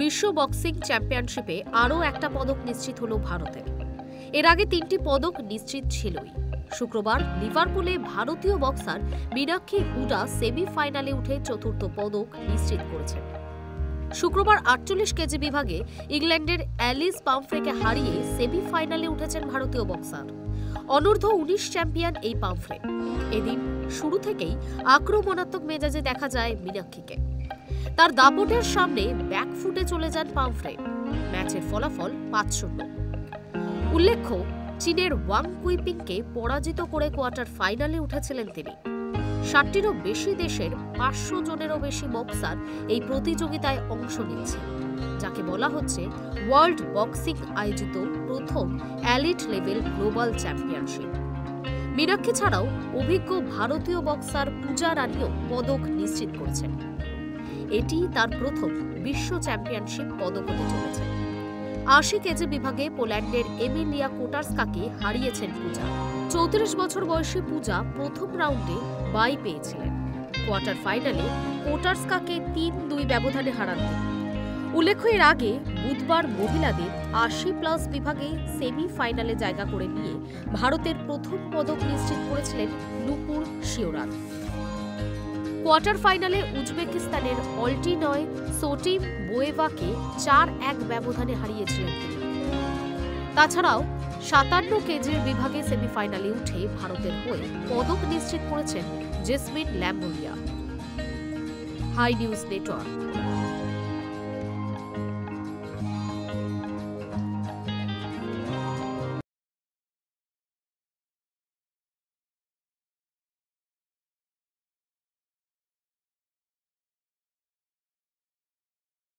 বিশ্ব বক্সিং চ্যাম্পিয়নশিপে আরও একটা পদক নিশ্চিত হলো ভারতের। এর আগে 3টি পদক নিশ্চিত ছিলই। শুক্রবার লিভারপুলে ভারতীয় বক্সার মীনাক্ষী হুডা সেমিফাইনালে উঠে 4র্থ পদক নিশ্চিত করেছেন। শুক্রবার 48 কেজি বিভাগে ইংল্যান্ডের অ্যালিস পামফ্রেকে হারিয়ে সেমিফাইনালে উঠেছেন ভারতীয় বক্সার। অনূর্ধ্ব 19 চ্যাম্পিয়ন এই পামফ্রে। এদিন শুরু থেকেই আক্রমণাত্মক মেজাজে দেখা যায় মীনাক্ষীকে। তার দাপটের সামনে ব্যাকফুটে চলে যান পামফ্রে। ম্যাচের ফলাফল 5-0। উল্লেখ্য, চীনের ওয়াং কুইপিংকে পরাজিত করে কোয়ার্টার ফাইনালে উঠেছিলেন তিনি। 60টিরও বেশি দেশের 500 জনেরও বেশি বক্সার এই প্রতিযোগিতায় অংশ নিচ্ছে, যাকে বলা হচ্ছে ওয়ার্ল্ড বক্সিং আয়োজিত প্রথম elite level global championship. Meenakshi ছাড়াও অভিজ্ঞ ভারতীয় বক্সার পূজা রানীও পদক নিশ্চিত করেছেন। এটি তার প্রথম বিশ্ব চ্যাম্পিয়নশিপ পদক হতে চলেছে। 80 কেজি বিভাগে পোল্যান্ডের এমিলিয়া কোটার্সকাকে হারিয়েছেন পূজা। 34 বছর বয়সী পূজা প্রথম রাউন্ডে বাই পেয়েছিলেন। কোয়ার্টার ফাইনালে কোটার্সকাকে 3-2 ব্যবধানে হারান তিনি। উল্লেখ্য, এর আগে বুধবার মহিলাদের 80+ বিভাগে সেমিফাইনালে জায়গা করে নিয়ে ভারতের প্রথম পদক নিশ্চিত করেছিলেন নুপুর শিওরাত। কোয়ার্টার ফাইনালে উজবেকিস্তানের অল্টিনয় সোটিম বোয়েভাকে 4-1 ব্যবধানে হারিয়েছিলেন তিনি। তাছাড়াও 57 কেজির বিভাগে সেমিফাইনালে উঠে ভারতের হয়ে পদক নিশ্চিত করেছেন Jaismine Lamboria. Hi News network.